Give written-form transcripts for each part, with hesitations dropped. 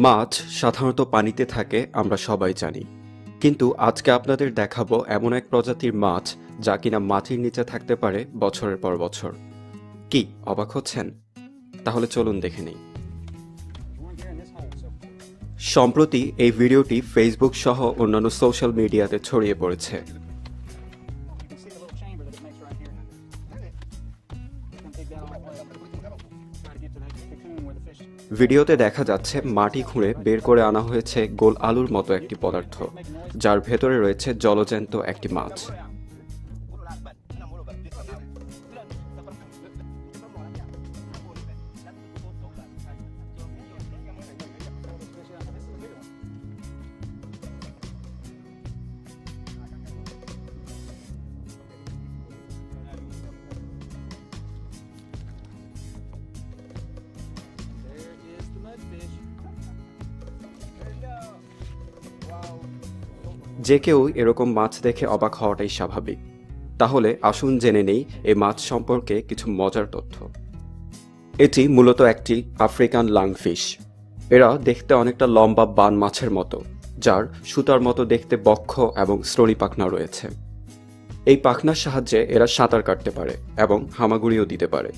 মাছ সাধারণত পানিতে থাকে আমরা সবাই জানি, কিন্তু আজকে আপনাদের দেখাবো এমন এক প্রজাতির মাছ যা কিনা মাটির নিচে থাকতে পারে বছরের পর বছর। কি অবাক হচ্ছেন? তাহলে চলুন দেখে নিই। সম্প্রতি এই ভিডিওটি ফেসবুক সহ অন্যান্য সোশ্যাল মিডিয়াতে ছড়িয়ে পড়েছে। ভিডিওতে দেখা যাচ্ছে মাটি খুঁড়ে বের করে আনা হয়েছে গোল আলুর মতো একটি পদার্থ, যার ভেতরে রয়েছে জলজ্যান্ত একটি মাছ। যে কেউ এরকম মাছ দেখে অবাক হওয়াটাই স্বাভাবিক। তাহলে আসুন জেনে নেই এই মাছ সম্পর্কে কিছু মজার তথ্য। এটি মূলত একটি আফ্রিকান লাংফিশ। এরা দেখতে অনেকটা লম্বা বান মাছের মতো, যার সুতার মতো দেখতে বক্ষ এবং শ্রোণী পাখনা রয়েছে। এই পাখনার সাহায্যে এরা সাঁতার কাটতে পারে এবং হামাগুড়িও দিতে পারে।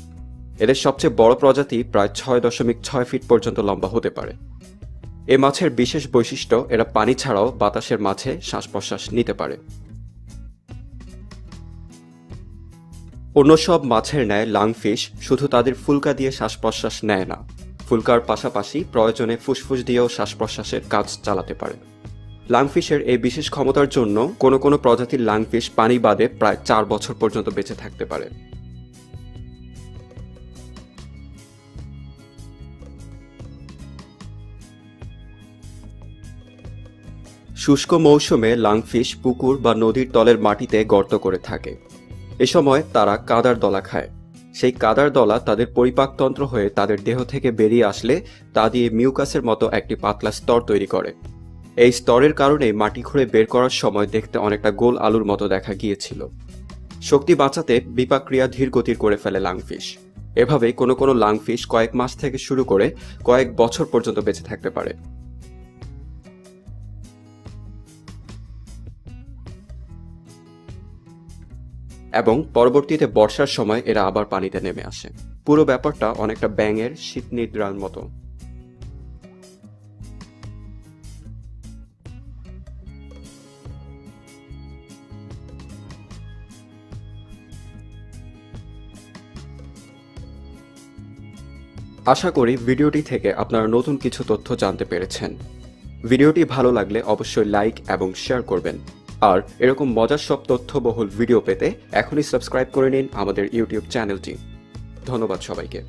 এদের সবচেয়ে বড় প্রজাতি প্রায় 6.6 ফিট পর্যন্ত লম্বা হতে পারে। এ মাছের বিশেষ বৈশিষ্ট্য, এরা পানি ছাড়াও বাতাসের মাঝে শ্বাস প্রশ্বাস নিতে পারে। অন্য সব মাছের ন্যায় লাংফিশ শুধু তাদের ফুলকা দিয়ে শ্বাস প্রশ্বাস নেয় না, ফুলকার পাশাপাশি প্রয়োজনে ফুসফুস দিয়েও শ্বাস প্রশ্বাসের কাজ চালাতে পারে। লাংফিশের এই বিশেষ ক্ষমতার জন্য কোনো কোনো প্রজাতির লাংফিশ পানি বাদে প্রায় 4 বছর পর্যন্ত বেঁচে থাকতে পারে। শুষ্ক মৌসুমে লাংফিশ পুকুর বা নদীর তলের মাটিতে গর্ত করে থাকে। এ সময় তারা কাদার দলা খায়। সেই কাদার দলা তাদের পরিপাকতন্ত্র হয়ে তাদের দেহ থেকে বেরিয়ে আসলে তা দিয়ে মিউকাসের মতো একটি পাতলা স্তর তৈরি করে। এই স্তরের কারণে মাটি খুঁড়ে বের করার সময় দেখতে অনেকটা গোল আলুর মতো দেখা গিয়েছিল। শক্তি বাঁচাতে বিপাকক্রিয়া ধীর গতির করে ফেলে লাংফিশ। এভাবে কোনো কোনো লাংফিশ কয়েক মাস থেকে শুরু করে কয়েক বছর পর্যন্ত বেঁচে থাকতে পারে। এবং পরবর্তীতে বর্ষার সময় এরা আবার পানিতে নেমে আসে। পুরো ব্যাপারটা অনেকটা ব্যাঙের শীত নিদ্রার মতো। আশা করি ভিডিওটি থেকে আপনারা নতুন কিছু তথ্য জানতে পেরেছেন। ভিডিওটি ভালো লাগলে অবশ্যই লাইক এবং শেয়ার করবেন। আর এরকম মজার সব তথ্যবহুল ভিডিও পেতে এখনই সাবস্ক্রাইব করে নিন আমাদের ইউটিউব চ্যানেলটি। ধন্যবাদ সবাইকে।